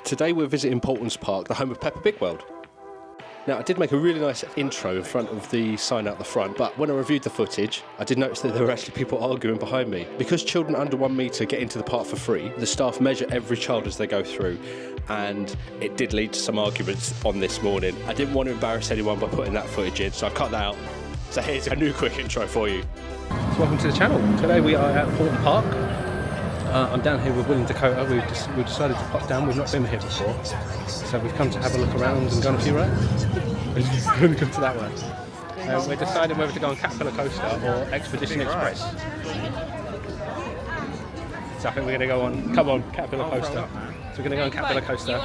Today we're visiting Paulton's Park, the home of Peppa Pig World. Now, I did make a really nice intro in front of the sign out the front, but when I reviewed the footage, I did notice that there were actually people arguing behind me. Because children under 1 metre get into the park for free, the staff measure every child as they go through, and it did lead to some arguments on this morning. I didn't want to embarrass anyone by putting that footage in, so I cut that out. So here's a new quick intro for you. So welcome to the channel. Today we are at Paulton Park. I'm down here with Will and Dakota. We've decided to pop down. We've not been here before, so we've come to have a look around and go on a few rides. We're going to come to that one. We're deciding whether to go on Caterpillar Coaster or Expedition Express. So I think we're going to go on. Come on, Caterpillar Coaster. So we're going to go on Caterpillar Coaster.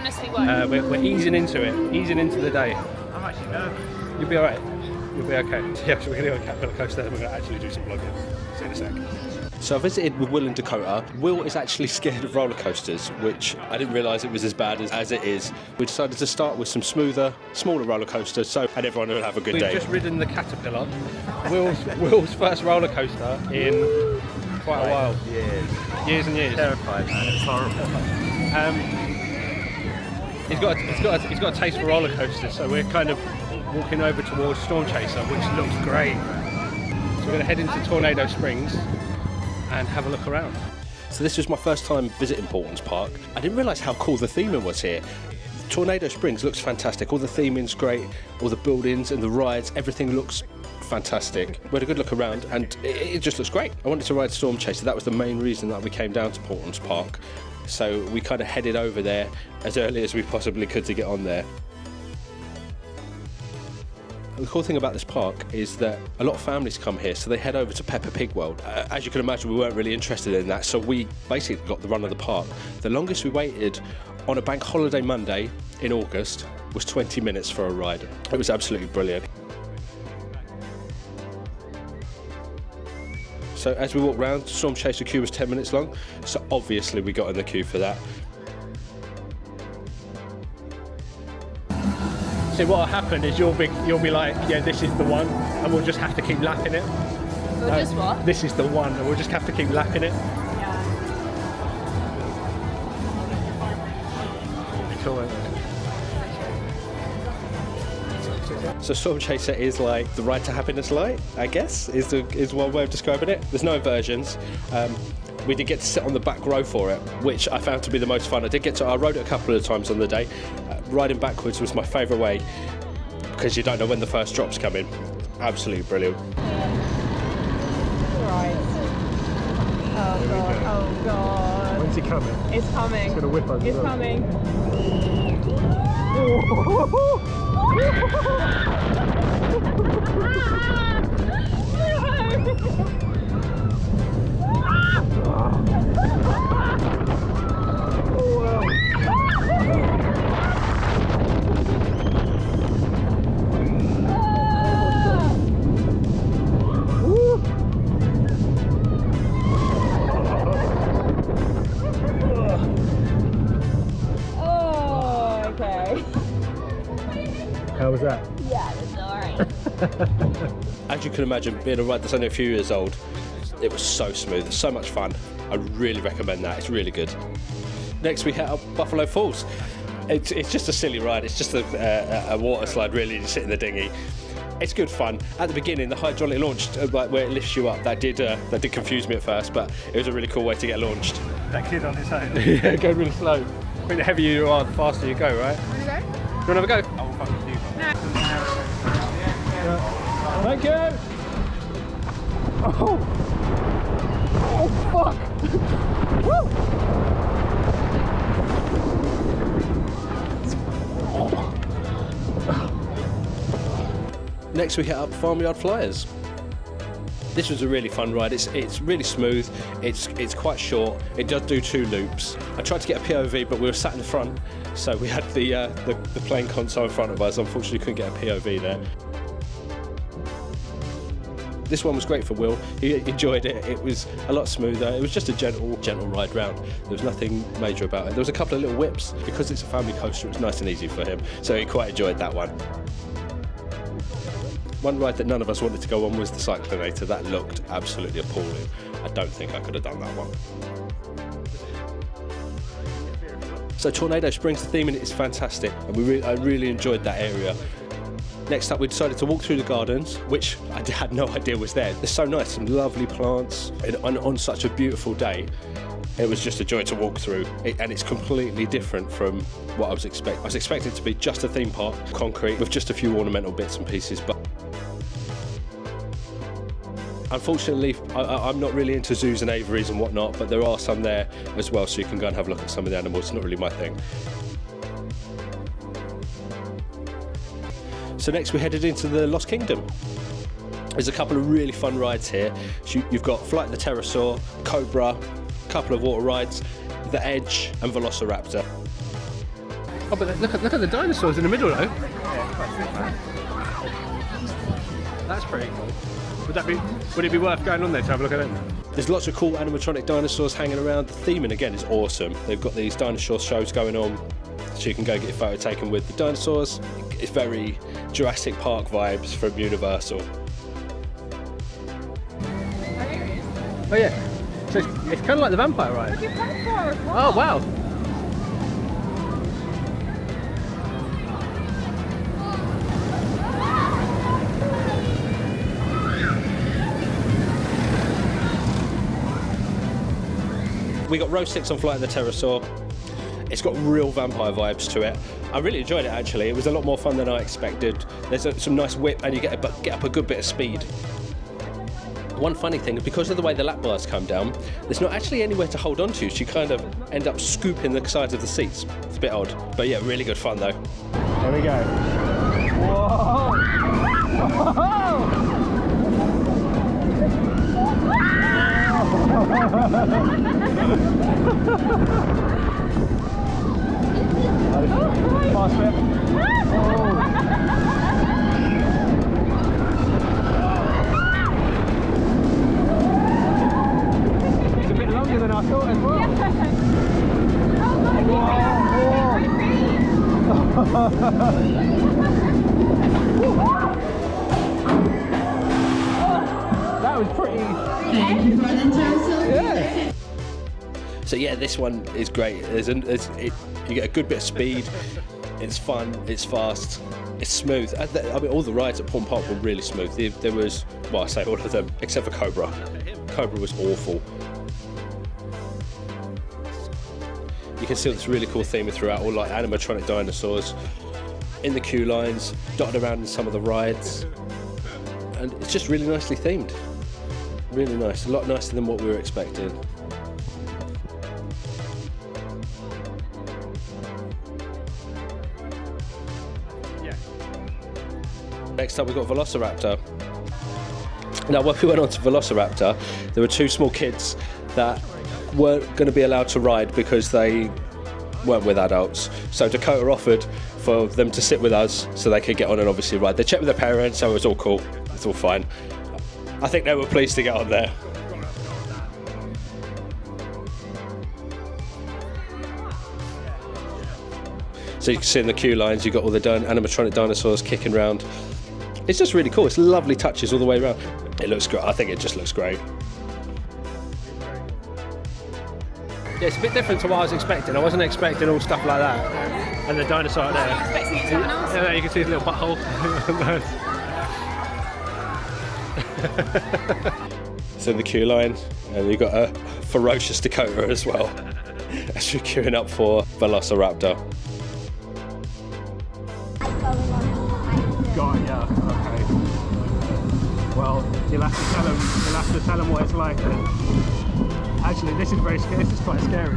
We're easing into it, easing into the day. I'm actually nervous. You'll be alright. You'll be okay. Yeah, so we're going to go on Caterpillar Coaster and we're going to actually do some vlogging. See you in a sec. So I visited with Will and Dakota. Will is actually scared of roller coasters, which I didn't realise it was as bad as it is. We decided to start with some smoother, smaller roller coasters, and everyone will have a good day. We've just ridden the Caterpillar, Will's first roller coaster in quite a while. Years and years. Terrified, man. It's horrible. He's got a taste for roller coasters, so we're kind of walking over towards Storm Chaser, which looks great. So we're going to head into Tornado Springs and have a look around. So this was my first time visiting Paulton's Park. I didn't realise how cool the theming was here. Tornado Springs looks fantastic. All the theming's great, all the buildings and the rides, everything looks fantastic. We had a good look around and it just looks great. I wanted to ride Storm Chaser. That was the main reason that we came down to Paulton's Park. So we kind of headed over there as early as we possibly could to get on there. The cool thing about this park is that a lot of families come here, so they head over to Peppa Pig World. As you can imagine, we weren't really interested in that, so we basically got the run of the park. The longest we waited on a bank holiday Monday in August was 20 minutes for a ride. It was absolutely brilliant. So as we walked round, Storm Chaser queue was 10 minutes long, so obviously we got in the queue for that. See, what'll happen is you'll be like, yeah, this is the one, and we'll just have to keep lapping it. We'll just what? This is the one, and we'll just have to keep lapping it. Yeah. Cool, isn't it? So Storm Chaser is like the Ride to Happiness light, I guess, is one way of describing it. There's no inversions. We did get to sit on the back row for it, which I found to be the most fun. I rode it a couple of times on the day. Riding backwards was my favourite way because you don't know when the first drop's coming. Absolutely brilliant. Right. Oh god. Oh god. When's he coming? It's coming. It's gonna whip us. It's coming. How was that? Yeah, it's alright. As you can imagine, being a ride that's only a few years old, it was so smooth, so much fun. I really recommend that, it's really good. Next we head up Buffalo Falls. It's just a silly ride, it's just a water slide really, you sit in the dinghy. It's good fun. At the beginning, the hydraulic launch, like where it lifts you up, that did confuse me at first, but it was a really cool way to get launched. That kid on his own. Yeah, go really slow. I think the heavier you are, the faster you go, right? Wanna go? Do you want to have a go? I will fucking do. Thank you! Oh! Oh, fuck! Woo! Next we hit up Farmyard Flyers. This was a really fun ride. It's really smooth. It's quite short. It does do 2 loops. I tried to get a POV, but we were sat in the front, so we had the playing console in front of us. Unfortunately, couldn't get a POV there. This one was great for Will. He enjoyed it. It was a lot smoother. It was just a gentle ride round. There was nothing major about it. There was a couple of little whips. Because it's a family coaster, it was nice and easy for him. So he quite enjoyed that one. One ride that none of us wanted to go on was the Cyclonator. That looked absolutely appalling. I don't think I could have done that one. So Tornado Springs, the theme in it is fantastic, and I really enjoyed that area. Next up, we decided to walk through the gardens, which I had no idea was there. They're so nice, some lovely plants, and on such a beautiful day, it was just a joy to walk through. And it's completely different from what I was expecting. I was expecting it to be just a theme park, concrete, with just a few ornamental bits and pieces, but unfortunately, I'm not really into zoos and aviaries and whatnot, but there are some there as well, so you can go and have a look at some of the animals. It's not really my thing. So next we headed into the Lost Kingdom. There's a couple of really fun rides here. You've got Flight of the Pterosaur, Cobra, a couple of water rides, The Edge and Velociraptor. Oh, but look at the dinosaurs in the middle though. That's pretty cool. Would it be worth going on there to have a look at them? There's lots of cool animatronic dinosaurs hanging around. The theming again is awesome. They've got these dinosaur shows going on, so you can go get your photo taken with the dinosaurs. It's very Jurassic Park vibes from Universal. Oh yeah, so it's kind of like the vampire ride. Oh wow. We got row 6 on Flight of the Pterosaur. It's got real vampire vibes to it. I really enjoyed it actually. It was a lot more fun than I expected. There's some nice whip and you get up a good bit of speed. One funny thing is because of the way the lap bars come down, there's not actually anywhere to hold on to, so you kind of end up scooping the sides of the seats. It's a bit odd, but yeah, really good fun though. There we go. Whoa! Fast bit. It's a bit longer than I thought as well. That was pretty. Thank you for the interest. Yeah. So yeah, this one is great. You get a good bit of speed. It's fun. It's fast. It's smooth. I mean, all the rides at Paulton Park were really smooth. There was, well, I say all of them except for Cobra. Cobra was awful. You can see this really cool theme throughout, all like animatronic dinosaurs in the queue lines, dotted around in some of the rides, and it's just really nicely themed. Really nice. A lot nicer than what we were expecting. Next up we've got Velociraptor. Now when we went on to Velociraptor, there were two small kids that weren't going to be allowed to ride because they weren't with adults. So Dakota offered for them to sit with us so they could get on and obviously ride. They checked with their parents, so it was all cool. It's all fine. I think they were pleased to get on there. So you can see in the queue lines, you've got all the animatronic dinosaurs kicking around. It's just really cool. It's lovely touches all the way around. It looks great. I think it just looks great. Yeah, it's a bit different to what I was expecting. I wasn't expecting all stuff like that. And the dinosaur there. Expecting it to happen else. Yeah, you can see his little butthole. So in the queue line, and you've got a ferocious Dakota as well, as you're queuing up for Velociraptor. Got it, yeah. Okay. Well, you'll have to tell him what it's like. Actually, this is very scary. This is quite scary.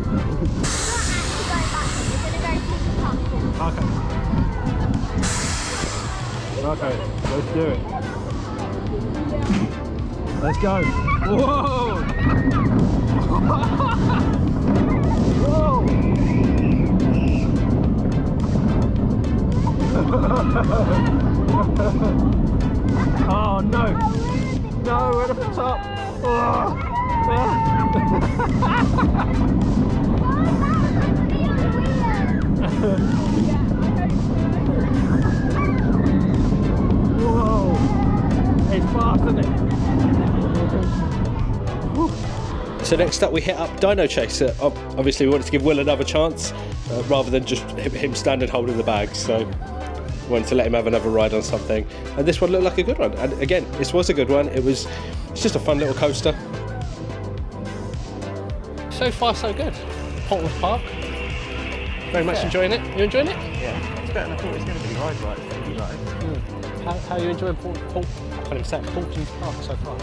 Okay. Okay, let's do it. Let's go. Whoa! Whoa! Oh no! No, we're at the top! Oh. Whoa! It's fast, isn't it? So next up we hit up Dino Chaser. Obviously we wanted to give Will another chance rather than just him standing holding the bags, so wanted to let him have another ride on something. And this one looked like a good one, and again, this was a good one. It's just a fun little coaster. So far so good. Paulton's Park. Very much enjoying it. You enjoying it? Yeah, it's better than I thought it was going to be. Ride right, thank you, right. How are you enjoying Paulton's Park so far?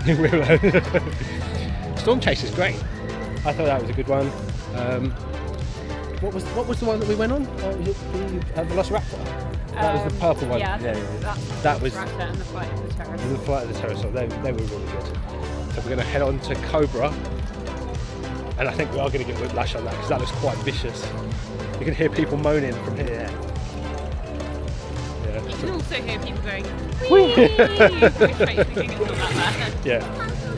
Really bad. Storm Chase is great. I thought that was a good one. What was the one that we went on? The Velociraptor. That was the purple one. Yeah, That was Raptor and the Flight of the Terror. the Flight of the Pterosaur. They were really good. So we're going to head on to Cobra, and I think we are going to get whiplash on that because that looks quite vicious. You can hear people moaning from here. You can also hear people going, whee! Which makes me think it's not that bad. Yeah.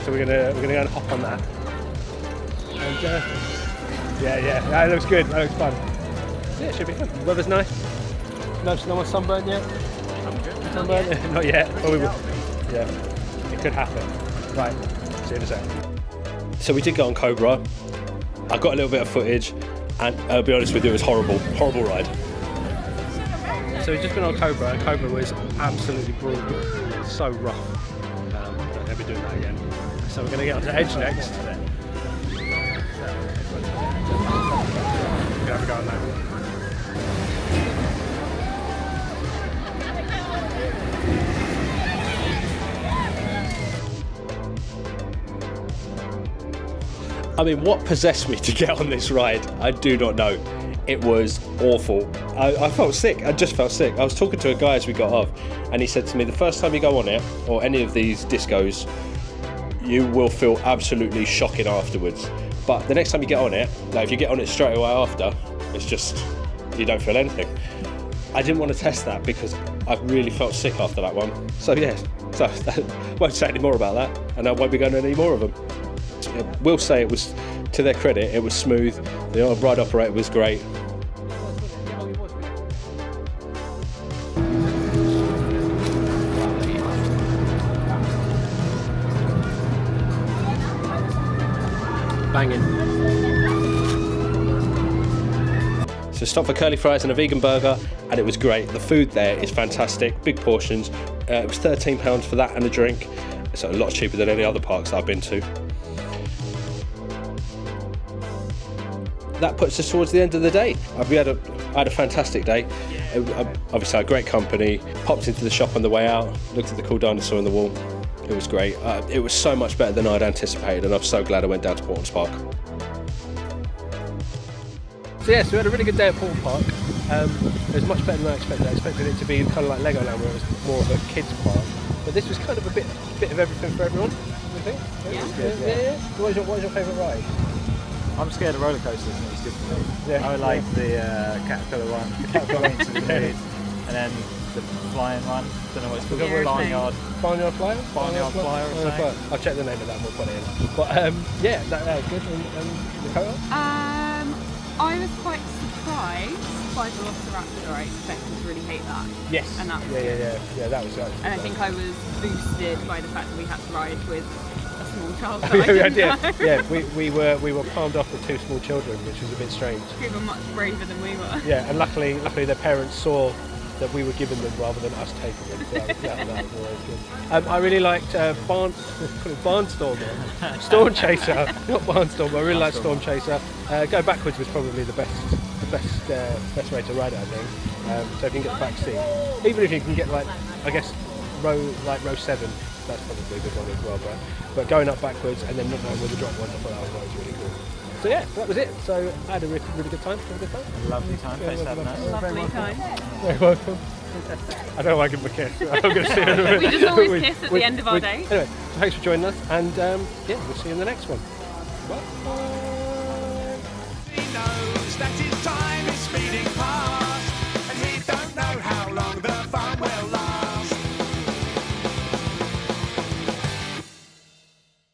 So we're gonna go and hop on that. And yeah, that looks good. That looks fun. Yeah, it should be fun. Weather's nice. No one's sunburned yet. Sunburned? Not yet. But we will. Yeah, it could happen. Right. See you in a sec. So we did go on Cobra. I got a little bit of footage, and I'll be honest with you, it was horrible ride. So we've just been on Cobra, and Cobra was absolutely brutal. So rough. Don't ever doing that again. So we're going to get onto Edge next. We're going to have a go on that. I mean, what possessed me to get on this ride? I do not know. It was awful. I felt sick. I just felt sick. I was talking to a guy as we got off, and he said to me, the first time you go on it, or any of these discos, you will feel absolutely shocking afterwards. But the next time you get on it, like if you get on it straight away after, it's just, you don't feel anything. I didn't want to test that because I really felt sick after that one. So yeah, I won't say any more about that, and I won't be going to any more of them. Will say it was, to their credit, it was smooth. The ride operator was great. Banging. So stopped for curly fries and a vegan burger, and it was great. The food there is fantastic, big portions. It was £13 for that and a drink, so a lot cheaper than any other parks that I've been to. That puts us towards the end of the day. I had a fantastic day. Obviously, I had great company. Popped into the shop on the way out, looked at the cool dinosaur on the wall. It was great. It was so much better than I'd anticipated, and I'm so glad I went down to Paulton's Park. So yes, we had a really good day at Paulton Park. It was much better than I expected. I expected it to be kind of like Legoland, where it was more of a kids park. But this was kind of a bit of everything for everyone. I think. Yeah. What was your favourite ride? I'm scared of roller coasters, and it's good for me. Yeah. I like the Caterpillar one, the Caterpillar into the mood, and then the flying one. Don't know what it's called. Barnyard. Barnyard Flyer? Barnyard Flyer or something. I'll check the name of that and we'll put it in. But yeah, that was good. And Dakota? I was quite surprised by the Velociraptor. I expected to really hate that. Yes. And that was Yeah, that was good. And I think I was boosted by the fact that we had to ride with a small child. That I didn't know. Yeah, we were palmed off with two small children, which was a bit strange. They were much braver than we were. Yeah, and luckily their parents saw that we were giving them rather than us taking them. So that was always good. I really liked Barnstormer, Storm Chaser, not Barnstormer. I really liked Storm Chaser. Go backwards was probably the best way to ride it, I think. So if you can get the back seat, even if you can get I guess row 7, that's probably a good one as well. But going up backwards and then not knowing where the drop was, I thought that was always really cool. So yeah, that was it. So I had a really good time. Have a good time. Lovely time. Thanks for having us. Lovely time. Very welcome. I don't like give them a kiss. I'm going to see you in a minute. We just always kiss at the end of our day. Anyway, so thanks for joining us, and yeah, we'll see you in the next one. Bye.